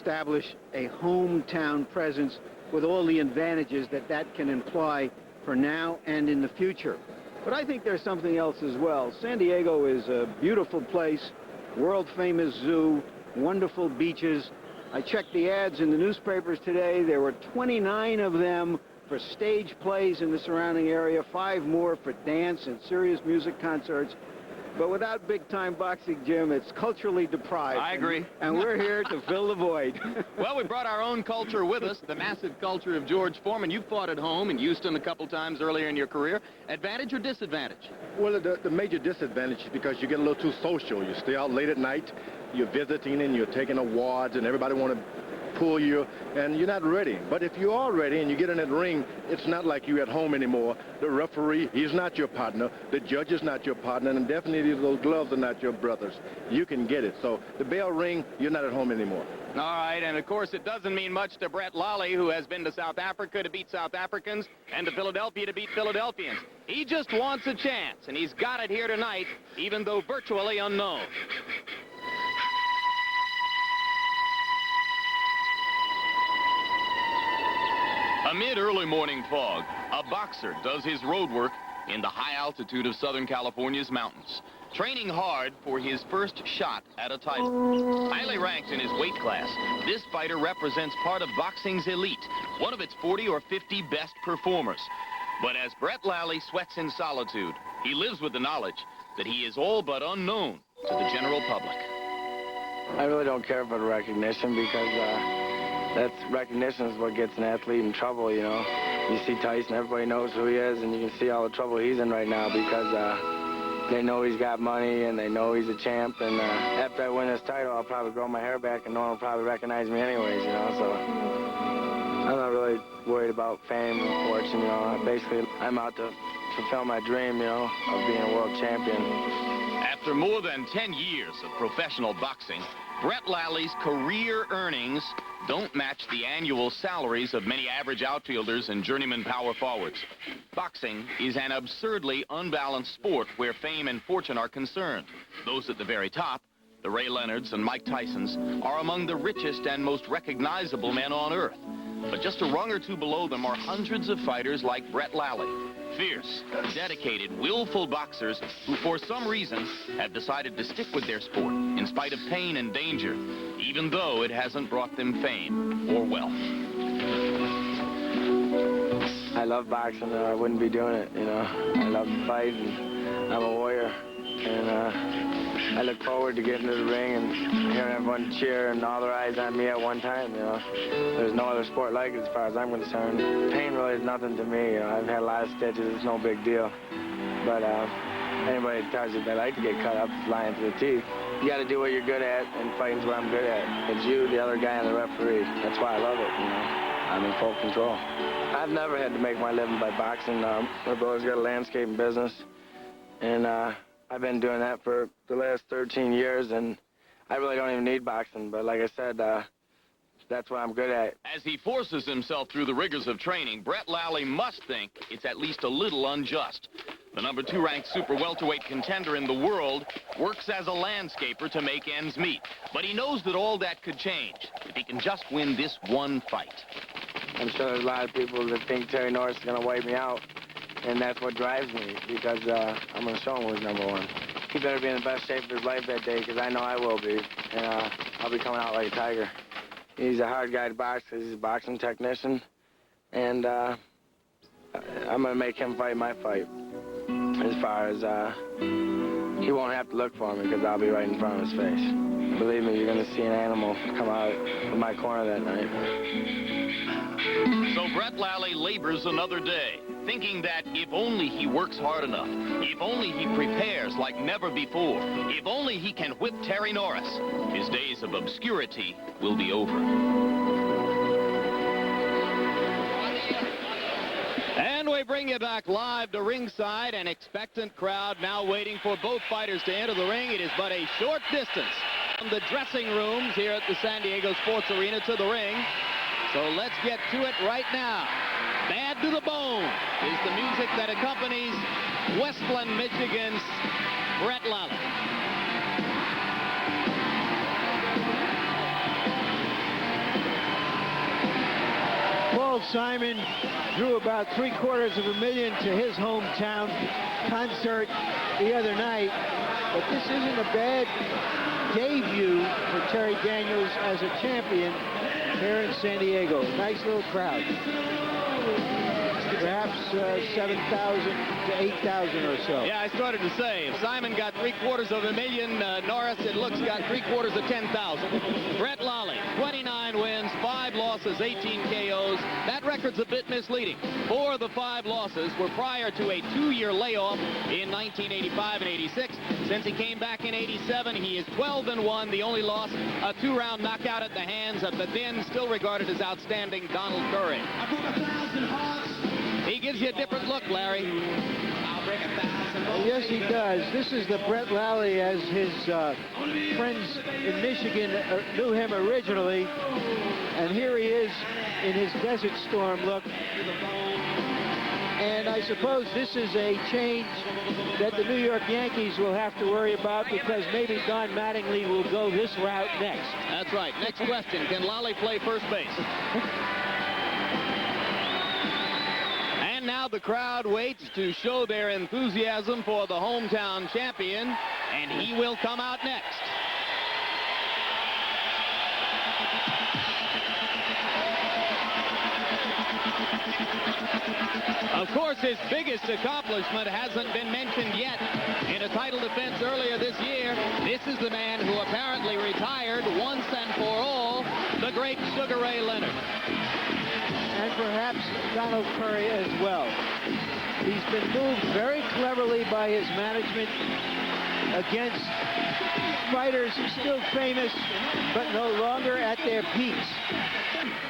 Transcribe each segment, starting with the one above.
establish a hometown presence with all the advantages that that can imply for now and in the future. But I think there's something else as well. San Diego is a beautiful place, world-famous zoo, wonderful beaches. I checked the ads in the newspapers today. There were 29 of them for stage plays in the surrounding area, 5 more for dance and serious music concerts. But without big-time boxing, Jim, it's culturally deprived. I agree. And we're here to fill the void. Well, we brought our own culture with us, the massive culture of George Foreman. You fought at home in Houston a couple times earlier in your career. Advantage or disadvantage? Well, the major disadvantage is because you get a little too social. You stay out late at night, you're visiting and you're taking awards, and everybody want to pull you, and you're not ready. But if you are ready and you get in that ring, it's not like you're at home anymore. The referee, he's not your partner. The judge is not your partner, and definitely those gloves are not your brothers. You can get it. So the bell ring, you're not at home anymore. All right, and of course it doesn't mean much to Brett Lally, who has been to South Africa to beat South Africans and to Philadelphia to beat Philadelphians. He just wants a chance, and he's got it here tonight, even though virtually unknown. Amid early morning fog, a boxer does his road work in the high altitude of Southern California's mountains, training hard for his first shot at a title. Highly ranked in his weight class, this fighter represents part of boxing's elite, one of its 40 or 50 best performers. But as Brett Lally sweats in solitude, he lives with the knowledge that he is all but unknown to the general public. I really don't care about the recognition because recognition is what gets an athlete in trouble, you know. You see Tyson, everybody knows who he is, and you can see all the trouble he's in right now because they know he's got money and they know he's a champ. And after I win this title, I'll probably grow my hair back and no one will probably recognize me anyways, you know. So I'm not really worried about fame and fortune, you know. Basically, I'm out to fulfill my dream, you know, of being a world champion. After more than 10 years of professional boxing, Brett Lally's career earnings don't match the annual salaries of many average outfielders and journeyman power forwards. Boxing is an absurdly unbalanced sport where fame and fortune are concerned. Those at the very top, the Ray Leonards and Mike Tysons, are among the richest and most recognizable men on earth. But just a rung or two below them are hundreds of fighters like Brett Lally. Fierce, dedicated, willful boxers who, for some reason, have decided to stick with their sport in spite of pain and danger, even though it hasn't brought them fame or wealth. I love boxing, or I wouldn't be doing it, you know. I love to fight, and I'm a warrior. And I look forward to getting to the ring and hearing everyone cheer and all their eyes on me at one time, you know. There's no other sport like it as far as I'm concerned. Pain really is nothing to me, you know. I've had a lot of stitches, it's no big deal. But anybody that tells you they like to get cut up is lying to the teeth. You got to do what you're good at, and fighting's what I'm good at. It's you, the other guy, and the referee. That's why I love it, you know. I'm in full control. I've never had to make my living by boxing. My brother's got a landscaping business, and I've been doing that for the last 13 years, and I really don't even need boxing. But like I said, that's what I'm good at. As he forces himself through the rigors of training, Brett Lally must think it's at least a little unjust. The number 2 ranked super welterweight contender in the world works as a landscaper to make ends meet. But he knows that all that could change if he can just win this one fight. I'm sure there's a lot of people that think Terry Norris is going to wipe me out. And that's what drives me, because I'm going to show him who's number 1. He better be in the best shape of his life that day, because I know I will be. And I'll be coming out like a tiger. He's a hard guy to box, because he's a boxing technician. And I'm going to make him fight my fight. As far as he won't have to look for me, because I'll be right in front of his face. Believe me, you're going to see an animal come out of my corner that night. So Brett Lally labors another day, thinking that if only he works hard enough, if only he prepares like never before, if only he can whip Terry Norris, his days of obscurity will be over. And we bring you back live to ringside, an expectant crowd now waiting for both fighters to enter the ring. It is but a short distance from the dressing rooms here at the San Diego Sports Arena to the ring. So let's get to it right now. Bad to the Bone is the music that accompanies Westland, Michigan's Brett Lally. Simon drew about $750,000 to his hometown concert the other night. But this isn't a bad debut for Terry Daniels as a champion here in San Diego. Nice little crowd. Perhaps 7,000 to 8,000 or so. Yeah, I started to say, if Simon got $750,000, Norris, it looks, got $750,000. Brett Lally, 29 wins, 5 losses, 18 KOs. That record's a bit misleading. 4 of the 5 losses were prior to a 2-year layoff in 1985 and 86. Since he came back in 87, he is 12-1. The only loss, a 2-round knockout at the hands of the then still regarded as outstanding Donald Curry. He gives you a different look, Larry. Yes, he does. This is the Brett Lally as his friends in Michigan knew him originally. And here he is in his Desert Storm look. And I suppose this is a change that the New York Yankees will have to worry about, because maybe Don Mattingly will go this route next. That's right. Next question, can Lally play first base? Now the crowd waits to show their enthusiasm for the hometown champion, and he will come out next. Of course, his biggest accomplishment hasn't been mentioned yet. In a title defense earlier this year, this is the man who apparently retired once and for all, the great Sugar Ray Leonard. And perhaps Donald Curry as well. He's been moved very cleverly by his management against fighters still famous, but no longer at their peaks.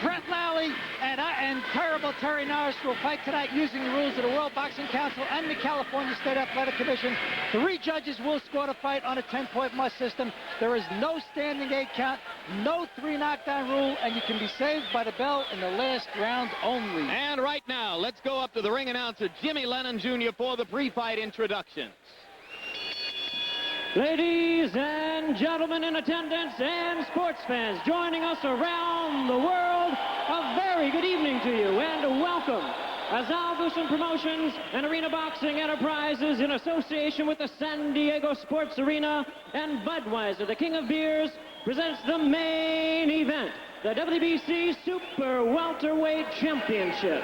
Brett Lally and terrible Terry Norris will fight tonight using the rules of the World Boxing Council and the California State Athletic Commission. 3 judges will score the fight on a 10-point must system. There is no standing 8 count, no 3 knockdown rule, and you can be saved by the bell in the last round only. And right now, let's go up to the ring announcer, Jimmy Lennon Jr., for the pre-fight introductions. Ladies and gentlemen in attendance and sports fans joining us around the world, a very good evening to you and welcome. As Al Busson Promotions and Arena Boxing Enterprises, in association with the San Diego Sports Arena and Budweiser, the king of beers, presents the main event, the WBC Super Welterweight Championship.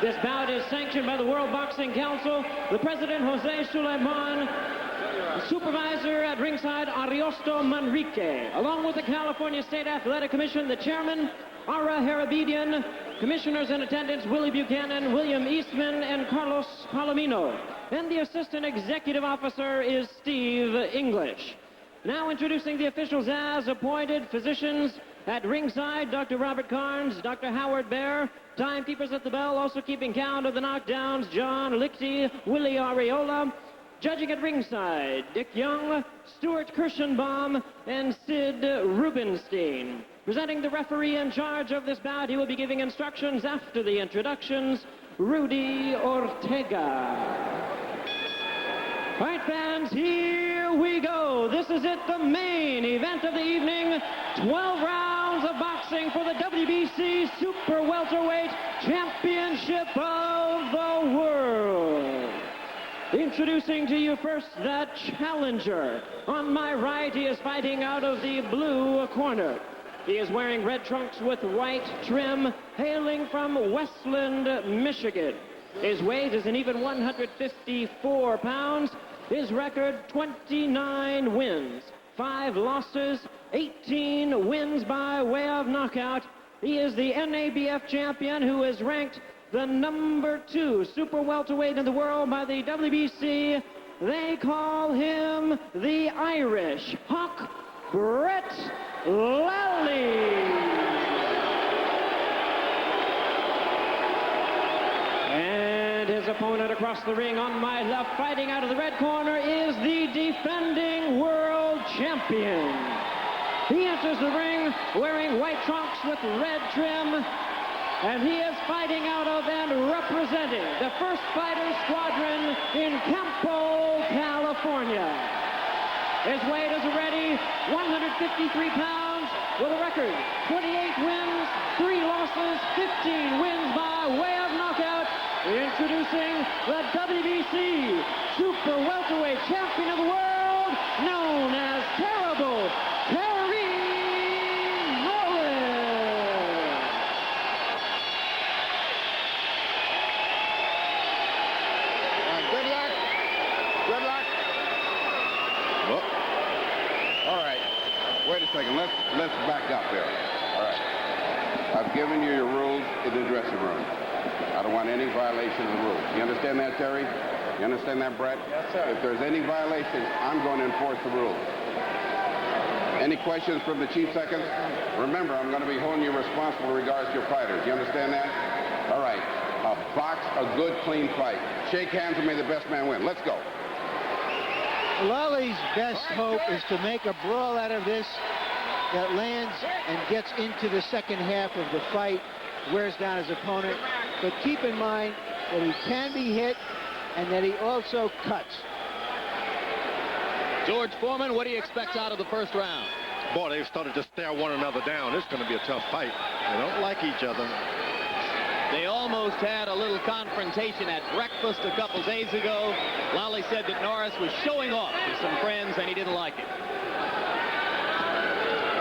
This bout is sanctioned by the World Boxing Council, the president, Jose Suleiman, supervisor at ringside, Ariosto Manrique, along with the California State Athletic Commission, the chairman, Ara Harabedian, commissioners in attendance, Willie Buchanan, William Eastman, and Carlos Palomino. And the assistant executive officer is Steve English. Now introducing the officials as appointed, physicians at ringside, Dr. Robert Carnes, Dr. Howard Baer, timekeepers at the bell, also keeping count of the knockdowns, John Lichty, Willie Areola. Judging at ringside, Dick Young, Stuart Kirschenbaum, and Sid Rubenstein. Presenting the referee in charge of this bout, he will be giving instructions after the introductions, Rudy Ortega. All right, fans, here we go. This is it, the main event of the evening. 12 rounds of boxing for the WBC Super Welterweight Championship of the World. Introducing to you first the challenger. On my right, he is fighting out of the blue corner. He is wearing red trunks with white trim, hailing from Westland, Michigan. His weight is an even 154 pounds. His record, 29 wins, 5 losses, 18 wins by way of knockout. He is the NABF champion, who is ranked the #2 super welterweight in the world by the WBC. They call him the Irish Hawk, Brett Lally. And his opponent across the ring on my left, fighting out of the red corner, is the defending world champion. He enters the ring wearing white trunks with red trim, and he is fighting out of and representing the First Fighter Squadron in Campo, California. His weight is already 153 pounds with a record 28 wins, 3 losses, losses, 15 wins by way of knockout. Introducing the WBC Super Welterweight Champion of the World, known as Terrible Terry Norris. Good luck. Good luck. Well, all right. Wait a second. Let's back up there. All right. I've given you your rules in the dressing room. I don't want any violation of the rules. You understand that, Terry? You understand that, Brett? Yes, sir. If there's any violation, I'm going to enforce the rules. Any questions from the chief seconds? Remember, I'm going to be holding you responsible in regards to your fighters. You understand that? All right. A box, a good, clean fight. Shake hands and may the best man win. Let's go. Lally's best hope is to make a brawl out of this that lands and gets into the second half of the fight, wears down his opponent. But keep in mind that he can be hit and that he also cuts. George Foreman, what do you expect out of the first round? Boy, they've started to stare one another down. It's going to be a tough fight. They don't like each other. They almost had a little confrontation at breakfast a couple days ago. Lally said that Norris was showing off to some friends and he didn't like it.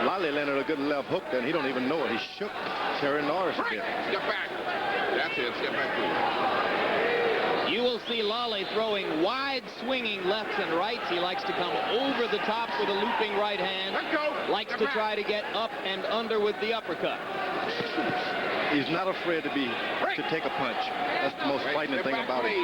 Lally landed a good left hook, and he don't even know it. He shook Terry Norris a bit. Step back. That's it. Step back, please. You will see Lally throwing wide swinging lefts and rights. He likes to come over the top with a looping right hand. Let go. Likes to try to get up and under with the uppercut. He's not afraid to take a punch. That's the most frightening thing about him.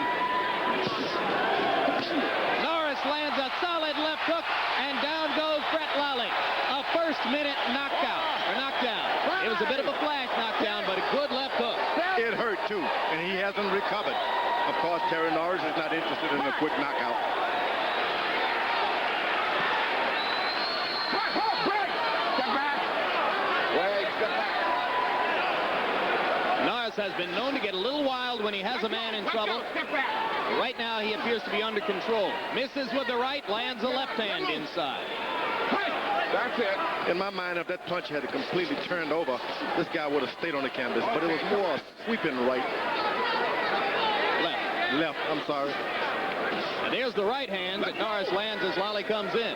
Norris lands a solid left hook, and down goes Brett Lally. A first-minute knockout, or knockdown. It was a bit of a flash knockdown, but a good left hook. It hurt, too, and he hasn't recovered. Of course, Terry Norris is not interested in a quick knockout. Step back. Wait, step back. Norris has been known to get a little wild when he has a man in trouble. Right now, he appears to be under control. Misses with the right, lands a left hand inside. That's it. In my mind, if that punch had completely turned over, this guy would have stayed on the canvas, but it was more a sweeping right. Left, I'm sorry. And there's the right hand that Norris lands as Lally comes in.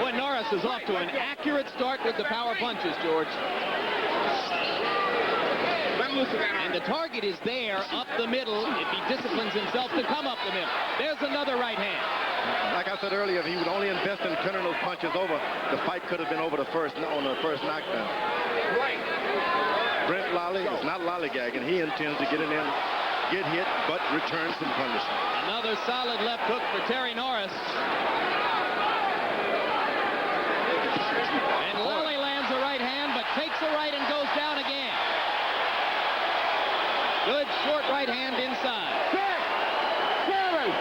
Boy, Norris is off to an accurate start with the power punches, George. And the target is there, up the middle, if he disciplines himself to come up the middle. There's another right hand. Like I said earlier, if he would only invest in turning those punches over, the fight could have been over on the first knockdown. Right. Brett Lally is not lollygagging. He intends to get in there, get hit, but return some punishment. Another solid left hook for Terry Norris. And Lally lands a right hand, but takes a right and goes down again. Good short right hand inside. 6, 7, 8.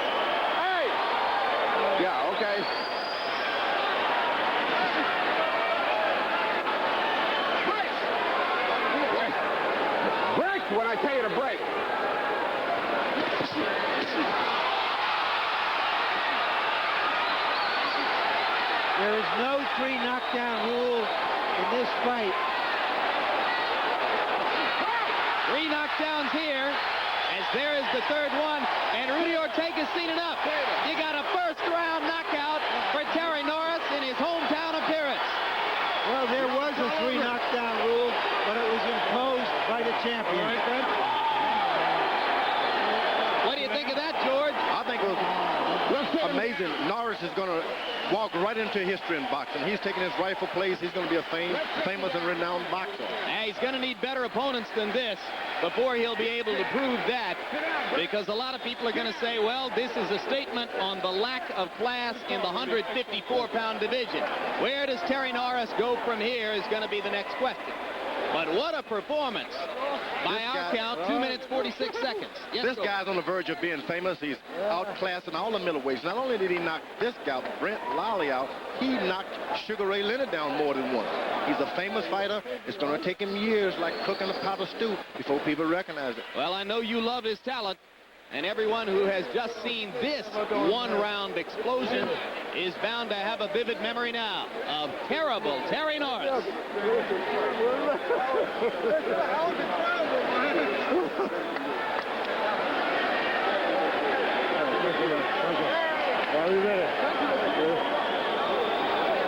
Yeah, okay. Break when I tell you to break. There is no 3 knockdown rule in this fight. 3 knockdowns here, as there is the third one, and Rudy Ortega's seen enough. You got a first-round knockout for Terry Norris in his hometown appearance. Well, there was a 3 knockdown rule, but it was imposed by the champion. What do you think of that, George? I think it was amazing. Norris is going to walk right into history in boxing. He's taking his rightful place. He's going to be a famous and renowned boxer. He's going to need better opponents than this before he'll be able to prove that, because a lot of people are going to say, well, this is a statement on the lack of class in the 154-pound division. Where does Terry Norris go from here is going to be the next question. But what a performance. By our count, 2 minutes, 46 seconds. Yes, this guy's on the verge of being famous. He's outclassing all the middleweights. Not only did he knock this guy, Brett Lally, out, he knocked Sugar Ray Leonard down more than once. He's a famous fighter. It's going to take him years, like cooking a pot of stew, before people recognize it. Well, I know you love his talent, and everyone who has just seen this one-round explosion is bound to have a vivid memory now of terrible Terry Norris.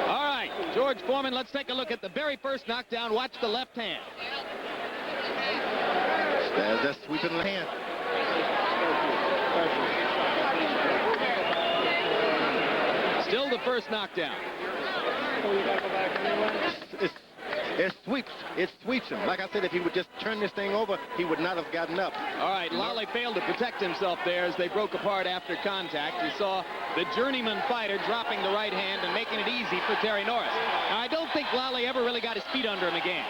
All right, George Foreman, let's take a look at the very first knockdown. Watch the left hand. There's that sweeping hand. Still the first knockdown. It sweeps him. Like I said, if he would just turn this thing over, he would not have gotten up. All right, Lally failed to protect himself there as they broke apart after contact. You saw the journeyman fighter dropping the right hand and making it easy for Terry Norris. Now, I don't think Lally ever really got his feet under him again.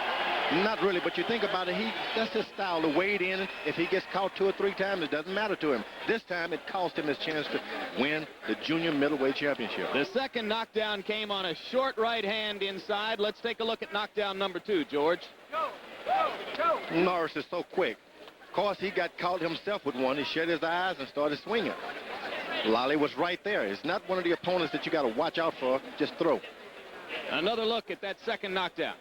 Not really, but you think about it, that's his style, to wade in. If he gets caught 2 or 3 times, it doesn't matter to him. This time, it cost him his chance to win the junior middleweight championship. The second knockdown came on a short right hand inside. Let's take a look at knockdown number 2, George. Norris is so quick. Of course, he got caught himself with one. He shut his eyes and started swinging. Lally was right there. It's not one of the opponents that you got to watch out for. Just throw. Another look at that second knockdown.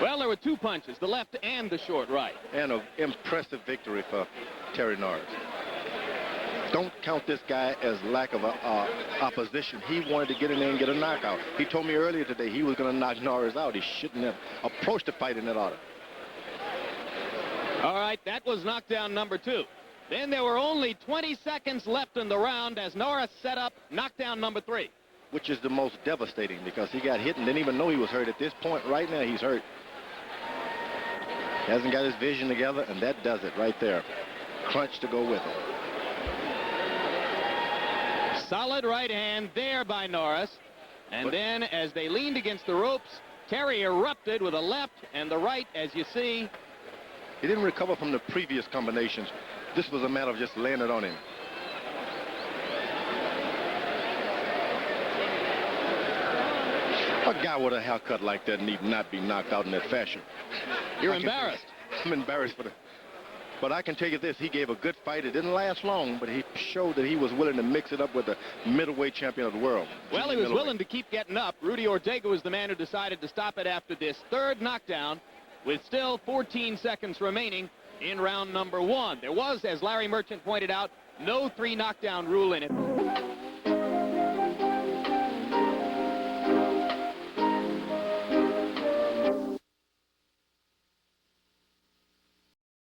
Well, there were 2 punches, the left and the short right. And an impressive victory for Terry Norris. Don't count this guy as lack of opposition. He wanted to get in there and get a knockout. He told me earlier today he was going to knock Norris out. He shouldn't have approached the fight in that order. All right, that was knockdown number 2. Then there were only 20 seconds left in the round as Norris set up knockdown number 3. Which is the most devastating because he got hit and didn't even know he was hurt. At this point right now, he's hurt. He hasn't got his vision together, and that does it right there. Crunch to go with it. Solid right hand there by Norris. And then as they leaned against the ropes, Terry erupted with a left and the right, as you see. He didn't recover from the previous combinations. This was a matter of just laying it on him. A guy with a haircut like that need not be knocked out in that fashion. You're embarrassed. I'm embarrassed for but I can tell you this, he gave a good fight. It didn't last long, but he showed that he was willing to mix it up with the middleweight champion of the world. Well, he was willing to keep getting up. Rudy Ortega was the man who decided to stop it after this third knockdown with still 14 seconds remaining in round number 1. There was, as Larry Merchant pointed out, no 3 knockdown rule in it.